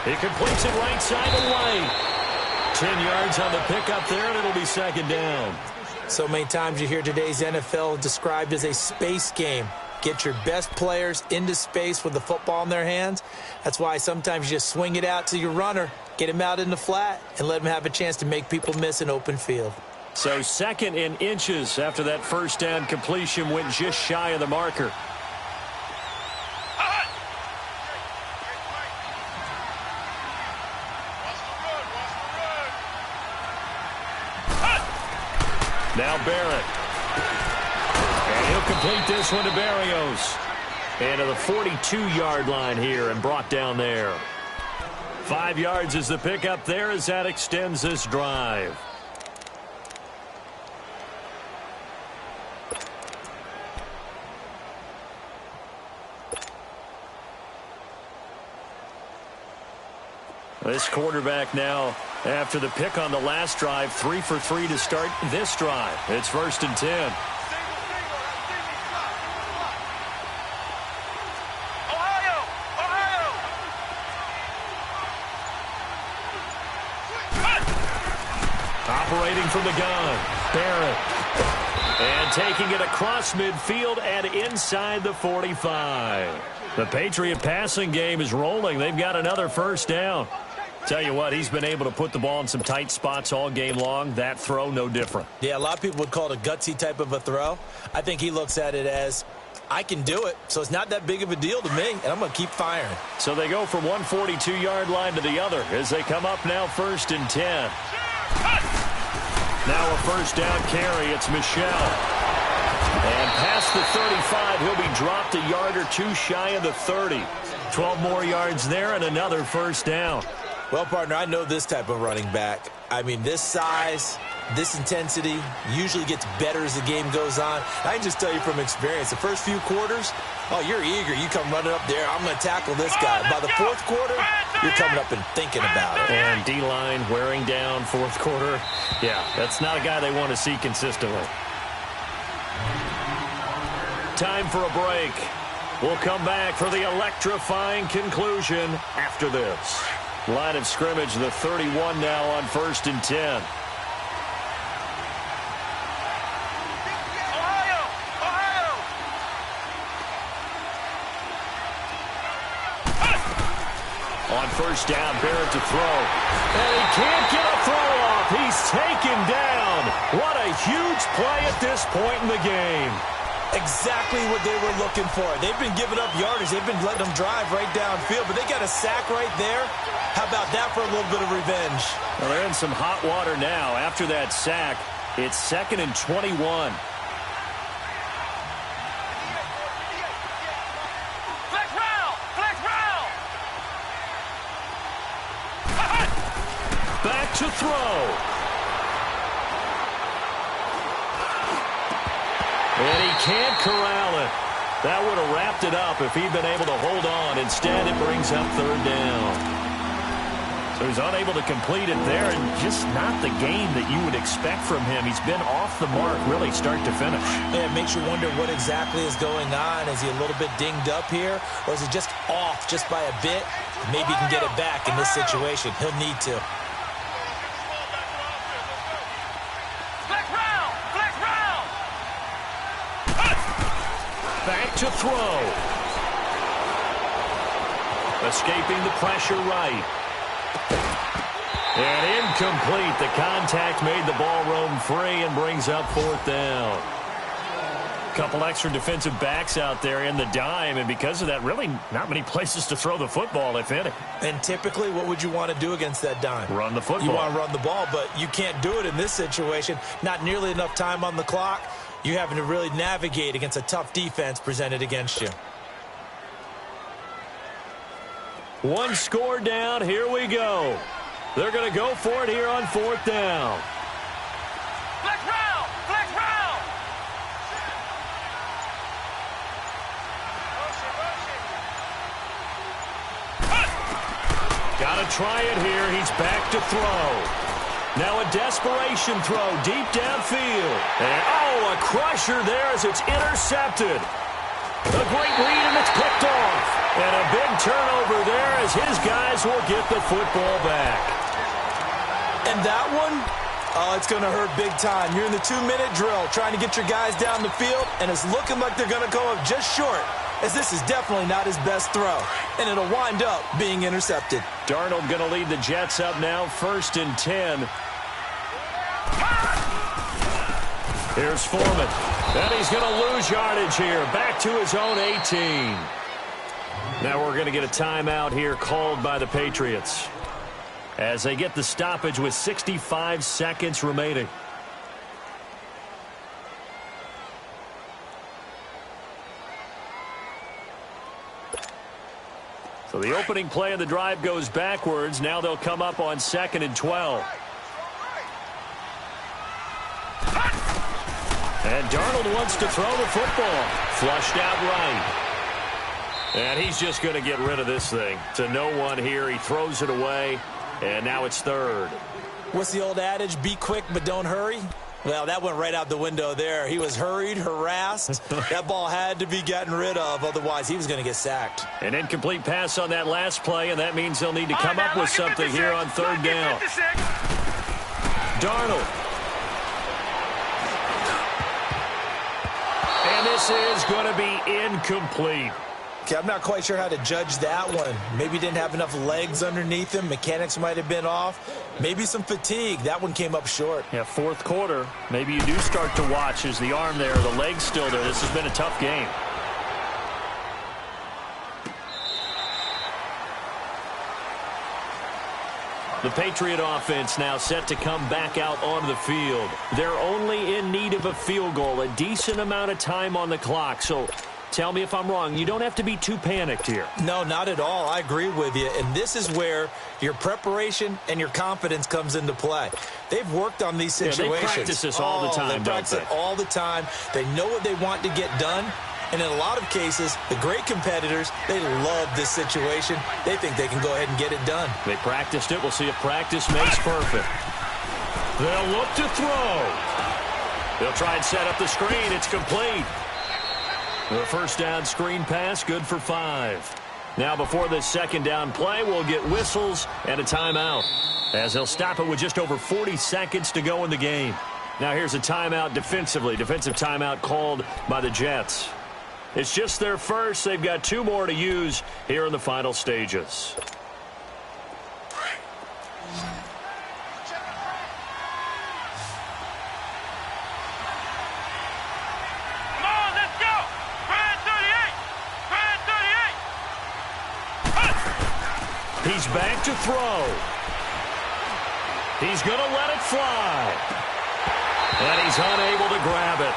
He completes it right side to White. 10 yards on the pickup there, and it'll be 2nd down. So many times you hear today's NFL described as a space game. Get your best players into space with the football in their hands. That's why sometimes you just swing it out to your runner, get him out in the flat, and let him have a chance to make people miss an open field. So 2nd and inches after that first down completion went just shy of the marker. Now Barrett. And he'll complete this one to Berrios. And to the 42-yard line here and brought down there. 5 yards is the pickup there as that extends this drive. This quarterback now, after the pick on the last drive, 3 for 3 to start this drive. It's 1st and 10. Operating from the gun, Barrett. And taking it across midfield and inside the 45. The Patriot passing game is rolling. They've got another first down. Tell you what, he's been able to put the ball in some tight spots all game long. That throw, no different. Yeah, a lot of people would call it a gutsy type of a throw. I think he looks at it as, I can do it, so it's not that big of a deal to me, and I'm going to keep firing. So they go from one 42-yard line to the other as they come up now 1st and 10. Now a first down carry. It's Michel. And past the 35, he'll be dropped a yard or two shy of the 30. 12 more yards there and another first down. Well, partner, I know this type of running back. I mean, this size, this intensity usually gets better as the game goes on. I can just tell you from experience, the first few quarters, oh, you're eager. You come running up there, I'm going to tackle this guy. By the 4th quarter, you're coming up and thinking about it. And D-line wearing down 4th quarter. Yeah, that's not a guy they want to see consistently. Time for a break. We'll come back for the electrifying conclusion after this. Line of scrimmage, the 31 now on 1st and 10. On first down, Barrett to throw. And he can't get a throw off. He's taken down. What a huge play at this point in the game. Exactly what they were looking for. They've been giving up yardage. They've been letting them drive right downfield, but they got a sack right there. How about that for a little bit of revenge? Well, they're in some hot water now. After that sack, it's 2nd and 21. to throw. And he can't corral it. That would have wrapped it up if he'd been able to hold on. Instead, it brings up third down. So he's unable to complete it there, and just not the game that you would expect from him. He's been off the mark, really, start to finish. Yeah, it makes you wonder what exactly is going on. Is he a little bit dinged up here, or is he just off just by a bit? Maybe he can get it back in this situation. He'll need to. Back to throw. Escaping the pressure right. And incomplete. The contact made the ball roam free and brings up fourth down. Couple extra defensive backs out there in the dime, and because of that, really not many places to throw the football, if any. And typically, what would you want to do against that dime? Run the football. You want to run the ball, but you can't do it in this situation. Not nearly enough time on the clock. You're having to really navigate against a tough defense presented against you. One score down. Here we go. They're going to go for it here on fourth down. Flex round! Flex round! Got to try it here. He's back to throw. Now a desperation throw deep downfield. And, a crusher there as it's intercepted. A great read, and it's picked off. And a big turnover there as his guys will get the football back. And that one, it's going to hurt big time. You're in the 2-minute drill trying to get your guys down the field, and it's looking like they're going to come up just short, as this is definitely not his best throw, and it'll wind up being intercepted. Darnold going to lead the Jets up now, 1st and 10. Here's Foreman. And he's going to lose yardage here. Back to his own 18. Now we're going to get a timeout here called by the Patriots as they get the stoppage with 65 seconds remaining. So the opening play of the drive goes backwards. Now they'll come up on 2nd and 12. And Darnold wants to throw the football. Flushed out right. And he's just going to get rid of this thing. To no one here. He throws it away. And now it's 3rd. What's the old adage? Be quick, but don't hurry. Well, that went right out the window there. He was hurried, harassed. That ball had to be gotten rid of. Otherwise, he was going to get sacked. An incomplete pass on that last play, and that means they'll need to come up with something here on 3rd down. Darnold. And this is going to be incomplete. Okay, I'm not quite sure how to judge that one. Maybe he didn't have enough legs underneath him. Mechanics might have been off. Maybe some fatigue. That one came up short. Yeah, 4th quarter. Maybe you do start to watch as the arm there, the leg's still there. This has been a tough game. The Patriot offense now set to come back out onto the field. They're only in need of a field goal, a decent amount of time on the clock. So tell me if I'm wrong. You don't have to be too panicked here. No, not at all. I agree with you. And this is where your preparation and your confidence comes into play. They've worked on these situations. Yeah, they practice this all the time, they practice it all the time. They know what they want to get done. And in a lot of cases, the great competitors, they love this situation. They think they can go ahead and get it done. They practiced it. We'll see if practice makes perfect. They'll look to throw. They'll try and set up the screen. It's complete. The first down screen pass, good for 5. Now before this 2nd down play, we'll get whistles and a timeout, as they'll stop it with just over 40 seconds to go in the game. Now here's a timeout defensively. Defensive timeout called by the Jets. It's just their first. They've got 2 more to use here in the final stages. Come on, let's go! Brand 38! Brand 38! He's back to throw. He's going to let it fly. And he's unable to grab it.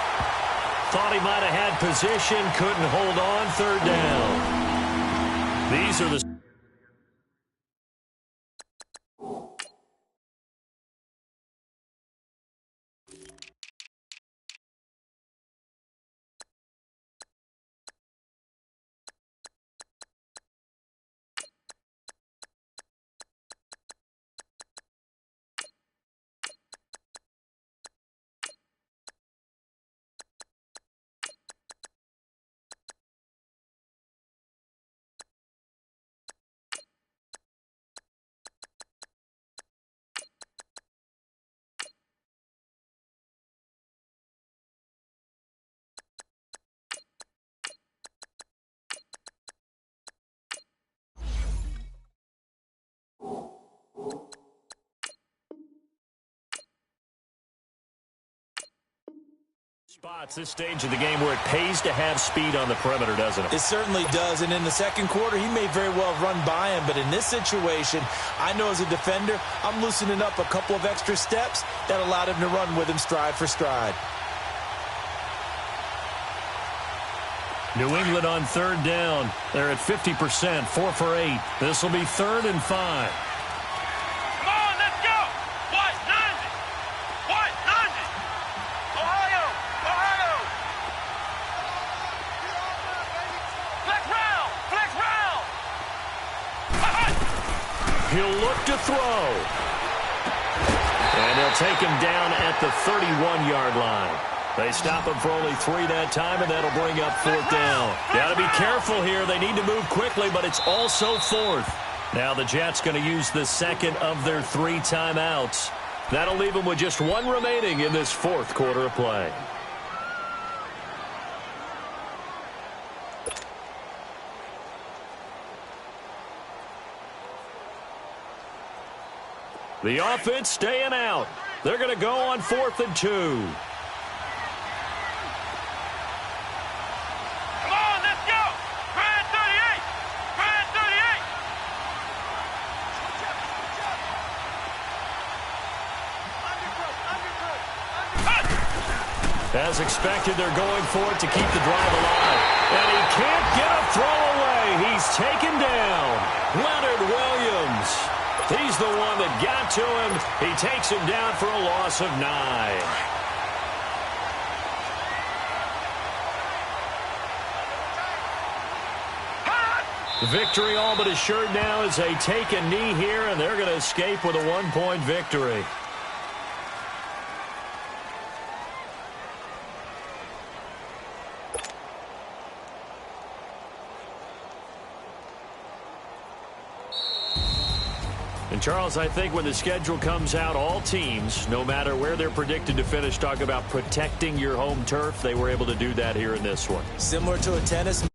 Thought he might have had position, couldn't hold on, 3rd down. These are the Spots this stage of the game where it pays to have speed on the perimeter, doesn't it? It certainly does, and in the second quarter, he may very well run by him, but in this situation, I know as a defender, I'm loosening up a couple of extra steps that allowed him to run with him stride for stride. New England on third down. They're at 50%, 4 for 8. This will be 3rd and 5. Come on, let's go! What? 90! What? 90! Ohio! Ohio! Flex round! Flex round! He'll look to throw. And they'll take him down at the 31-yard line. They stop him for only 3 that time, and that'll bring up 4th down. Got to be careful here. They need to move quickly, but it's also 4th. Now the Jets going to use the second of their 3 timeouts. That'll leave them with just 1 remaining in this 4th quarter of play. The offense staying out. They're going to go on 4th and 2. As expected, they're going for it to keep the drive alive. And he can't get a throw away. He's taken down. Leonard Williams. He's the one that got to him. He takes him down for a loss of 9. Victory all but assured now as they take a knee here, and they're going to escape with a 1-point victory. And, Charles, I think when the schedule comes out, all teams, no matter where they're predicted to finish, talk about protecting your home turf. They were able to do that here in this one. Similar to a tennis